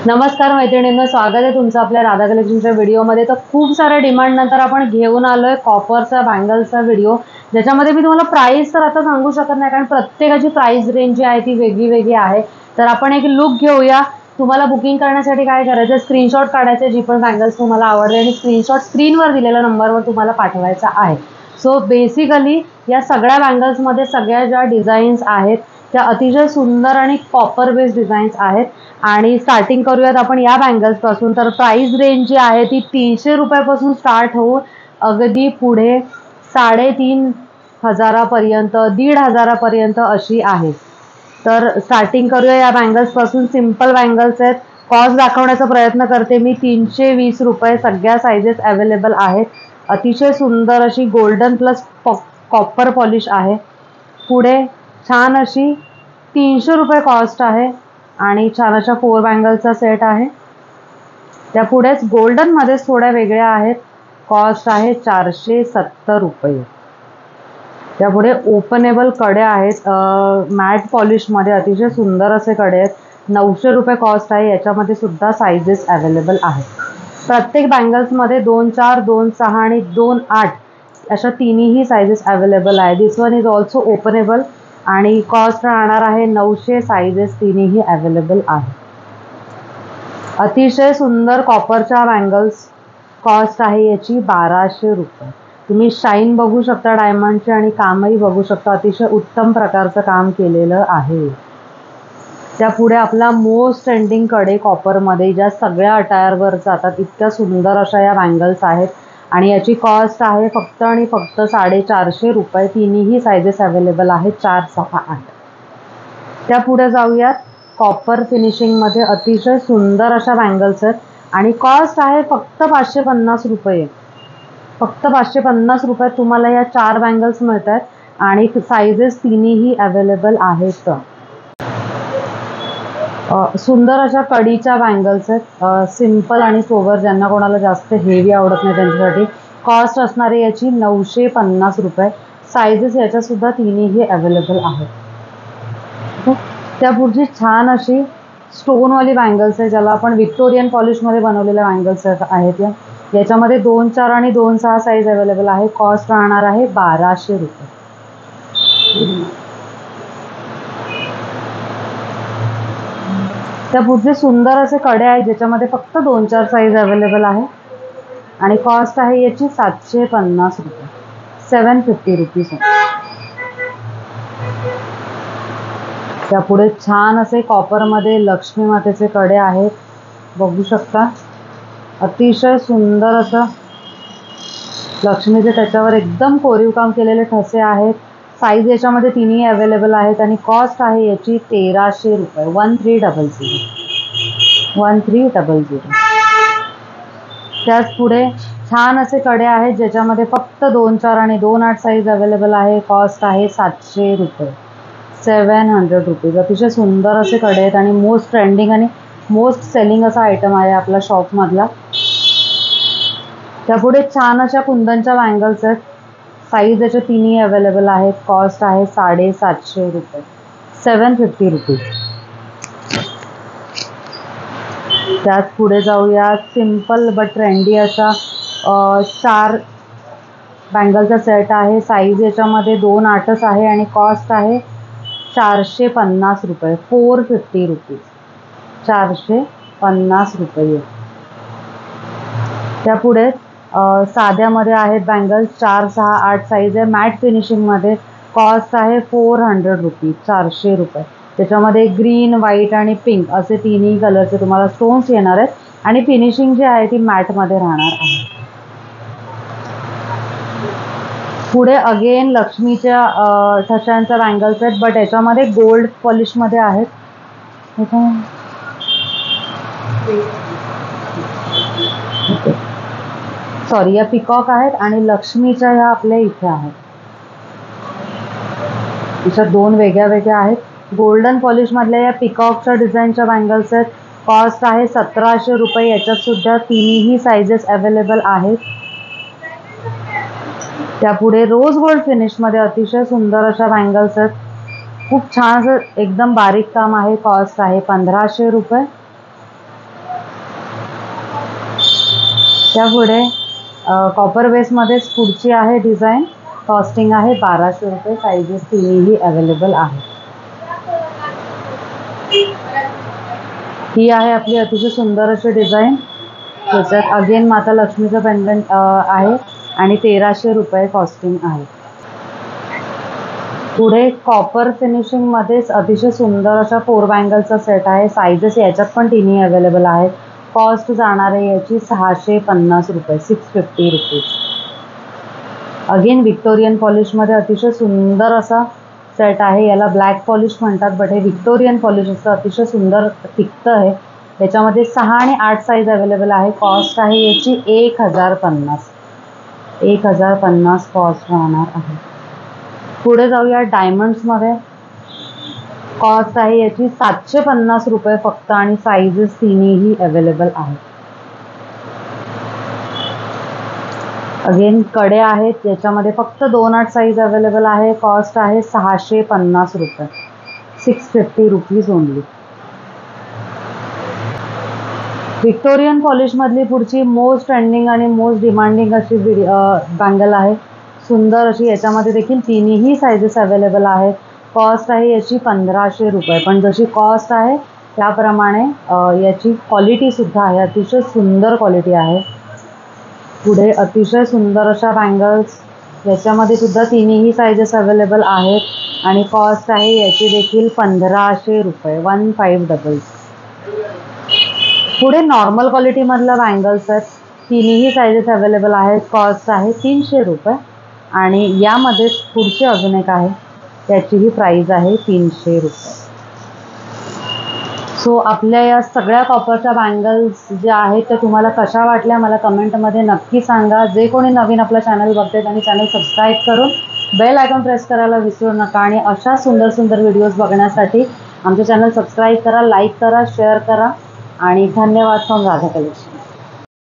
नमस्कार मैत्रिणींनो, स्वागत आहे तुमचं आपल्या राधा कलेक्शनच्या व्हिडिओमध्ये। तर खूप साऱ्या डिमांड नंतर आपण घेऊन आलोय कॉपरचा बँगल्सचा व्हिडिओ, ज्याच्यामध्ये मी तुम्हाला प्राइस तर आता सांगू शकत नाही, कारण प्रत्येकाची प्राइस रेंज जी आहे ती वेगळी वेगळी आहे। तर आपण एक लुक घेऊया। तुम्हाला बुकिंग करण्यासाठी काय करायचं, स्क्रीनशॉट काढायचे जी पण बँगल्स तुम्हाला आवडते आणि स्क्रीनशॉट स्क्रीनवर दिलेल्या नंबरवर तुम्हाला पाठवायचा आहे। सो बेसिकली या सगळ्या बँगल्समध्ये सगळ्या ज्या डिझाईन्स आहेत त्या अतिशय सुंदर आणि कॉपर बेस्ड डिझाईन्स आहेत। आणि स्टार्टिंग करूयात आपण या बँगल्स पासून। तर प्राइस रेंज जी आहे ती 300 रुपयापासून स्टार्ट होऊन अगदी पुढे 3,500 पर्यंत 1,500 पर्यंत अशी आहे। तर स्टार्टिंग करूया या बँगल्स पासून। सिंपल बँगल्स आहेत, कॉस्ट दाखवण्याचा प्रयत्न करते मी। 320 रुपये, सगळ्या साइजेस अवेलेबल आहेत। अतिशय सुंदर अशी गोल्डन प्लस कॉपर पॉलिश आहे। पुढे छान अशी 300 रुपये कॉस्ट आहे आणि छान अशा 4 बँगल्सचा सेट आहे। त्या पुढेच गोल्डन मध्ये थोड्या वेगळ्या आहेत, कॉस्ट आहे 470 रुपये। त्यापुढे ओपनेबल कडे आहेत, मॅट पॉलिश मध्ये अतिशय सुंदर असे कडे आहेत। 900 रुपये कॉस्ट आहे। याच्यामध्ये सुद्धा साइजेस अवेलेबल आहेत। प्रत्येक बँगल्स मध्ये 2-4, 2-6 आणि 2-8 अशा तिन्ही साइजेस अवेलेबल आहे। दिस वन इज ऑल्सो ओपनेबल आणि कॉस्ट राहणार आहे 900। साइजेस तिन्ही अवेलेबल आहे। अतिशय सुंदर कॉपरच्या बँगल्स, कॉस्ट आहे याची 1200 रुपये। तुम्ही शाईन बघू शकता डायमंडचे आणि कामही बघू शकता, अतिशय उत्तम प्रकारचं काम केलेलं आहे। त्यापुढे आपला मोस्ट ट्रेंडिंग कडे कॉपरमध्ये ज्या सगळ्या अटायरवर जातात, इतक्या सुंदर अशा या बँगल्स आहेत आणि याची कॉस्ट आहे फक्त आणि फक्त 450 रुपये। तिन्ही साइजेस अवेलेबल आहेत, 4, 6, 8। त्यापुढे जाऊयात कॉपर फिनिशिंग मध्ये अतिशय सुंदर अशा बँगल्स आहेत आणि कॉस्ट आहे फक्त 550 रुपये। फक्त 550 रुपयात तुम्हाला या 4 बँगल्स मिळतात आणि साइजेस तिन्ही अवेलेबल आहेत। सुंदर अशा कडीच्या बँगल्स आहेत, सिंपल आणि सोबर, ज्यांना कोणाला जास्त हेवी आवडत नाही त्यांच्यासाठी। कॉस्ट असणारे याची 950 रुपये। साइजेस याच्या सुद्धा तिन्ही अवेलेबल आहेत। त्यापुढची छान अशी स्टोनवाली बँगल्स आहे, ज्याला आपण व्हिक्टोरियन पॉलिशमध्ये बनवलेल्या बँगल्स आहेत। याच्यामध्ये 2-4 आणि 2-6 साइज अवेलेबल आहे। कॉस्ट राहणार आहे 1200 रुपये। त्यापुढचे सुंदर असे कडे आहेत, ज्याच्यामध्ये फक्त 2-4 साइज अवेलेबल आहे आणि कॉस्ट आहे याची 750 रुपये, 750 रुपीज। त्यापुढे छान असे कॉपरमध्ये लक्ष्मी मातेचे कडे आहेत, बघू शकता। अतिशय सुंदर असं लक्ष्मीचे त्याच्यावर एकदम कोरीव काम केलेले ठसे आहेत। साइज याच्यामध्ये तिन्ही अवेलेबल आहेत आणि कॉस्ट आहे याची 1300 रुपये, 1300, 1300। त्याच पुढे छान असे कडे आहेत, ज्याच्यामध्ये फक्त 2-4 आणि 2-8 साइज अवेलेबल आहे। कॉस्ट आहे 700 रुपये, 700 रुपीज। अतिशय सुंदर असे कडे आहेत आणि मोस्ट ट्रेंडिंग आणि मोस्ट सेलिंग असा आयटम आहे आपला शॉप मधला। त्यापुढे छान अशा कुंदनच्या बँगल्स आहेत, साइज याचे तिन्ही अवेलेबल आहेत। कॉस्ट आहे 750 रुपये, 750 रुपीज। त्याच पुढे जाऊया, सिंपल बट ट्रेंडी असा 4 बँगलचा सेट आहे। साइज याच्यामध्ये 2-8 आहे आणि कॉस्ट आहे 450 रुपये, 450 रुपीज, 450 रुपये। त्यापुढे साध्यामध्ये आहेत बँगल्स, 4, 6, 8 साइज आहे, मॅट फिनिशिंग मध्ये। कॉस्ट आहे 400 रुपीज, 400 रुपये। त्याच्यामध्ये ग्रीन, व्हाईट आणि पिंक असे तिन्ही कलरचे तुम्हाला स्टोन्स येणार आहेत आणि फिनिशिंग जी आहे ती मॅट मध्ये राहणार आहे। पुढे अगेन लक्ष्मीच्या ठशांच्या बँगल्स आहेत, बट याच्यामध्ये गोल्ड पॉलिश मध्ये आहेत। सॉरी, या पिकॉक आहेत आणि लक्ष्मीच्या ह्या आपल्या इथे आहेत। तिच्या 2 वेगळ्या वेगळ्या आहेत। गोल्डन पॉलिश मधल्या या पिकॉकच्या डिझाईनच्या बँगल्स आहेत। कॉस्ट आहे 1700 रुपये। याच्यात सुद्धा तिन्ही साइजेस अवेलेबल आहेत। त्यापुढे रोज गोल्ड फिनिश मध्ये अतिशय सुंदर अशा बँगल्स आहेत, खूप छान असं एकदम बारीक काम आहे। कॉस्ट आहे 1500 रुपये। त्यापुढे कॉपर बेसमध्येच पुढची आहे डिझाईन. कॉस्टिंग आहे 1200 रुपये. साईजेस तिन्ही अवेलेबल आहे. ही आहे आपली अतिशय सुंदर अशी डिझाईन. त्याच्यात अगेन माता लक्ष्मीचं पेंडंट आहे आणि 1300 रुपये कॉस्टिंग आहे. पुढे कॉपर फिनिशिंग मध्येच अतिशय सुंदर अशा 4 बँगलचा सेट आहे. साईजेस याच्यात पण तिन्ही अवेलेबल आहेत. कॉस्ट जाणार आहे याची 650 रुपये, 650 रुपीज. अगेन विक्टोरियन पॉलिशमध्ये अतिशय सुंदर असा सेट आहे. याला ब्लॅक पॉलिश म्हणतात, बट हे विक्टोरियन पॉलिश असतं. अतिशय सुंदर टिकतं आहे. याच्यामध्ये 6 आणि 8 साईज अवेलेबल आहे. कॉस्ट आहे याची 1050. 1050 कॉस्ट राहणार आहे. पुढे जाऊया डायमंड्समध्ये. कॉस्ट आहे याची 750 रुपये फक्त आणि साईजेस तिन्ही अवेलेबल आहेत. अगेन कडे आहेत. याच्यामध्ये फक्त 2-8 साईज अवेलेबल आहे. कॉस्ट आहे 650 रुपये, 650 रुपीज ओनली. विक्टोरियन पॉलिशमधली पुढची मोस्ट ट्रेंडिंग आणि मोस्ट डिमांडिंग अशी बँगल आहे. सुंदर अशी. याच्यामध्ये देखील तिन्ही साईजेस अवेलेबल आहेत. कॉस्ट आहे याची 1500 रुपये. पण जशी कॉस्ट आहे त्याप्रमाणे याची क्वालिटीसुद्धा आहे. अतिशय सुंदर क्वालिटी आहे. पुढे अतिशय सुंदर अशा बँगल्स. याच्यामध्ये सुद्धा तिन्ही साईजेस अवेलेबल आहेत आणि कॉस्ट आहे याची देखील 1500 रुपये, 1500. पुढे नॉर्मल क्वालिटीमधलं बँगल्स आहेत. तिन्ही साईजेस अवेलेबल आहेत. कॉस्ट आहे 300 रुपये आणि यामध्ये पुढचे अजून एक आहे, त्याचीही प्राईज आहे 300 रुपये. सो आपल्या या सगळ्या कॉपरच्या बँगल्स ज्या आहेत त्या तुम्हाला कशा वाटल्या मला कमेंटमध्ये नक्की सांगा. जे कोणी नवीन आपलं चॅनल बघते त्यांनी चॅनल सबस्क्राईब करून बेल आयकॉन प्रेस करायला विसरू नका आणि अशा सुंदर सुंदर व्हिडिओज बघण्यासाठी आमचे चॅनल सबस्क्राईब करा, लाईक करा, शेअर करा आणि धन्यवाद फ्रॉम राधा कलेक्शन.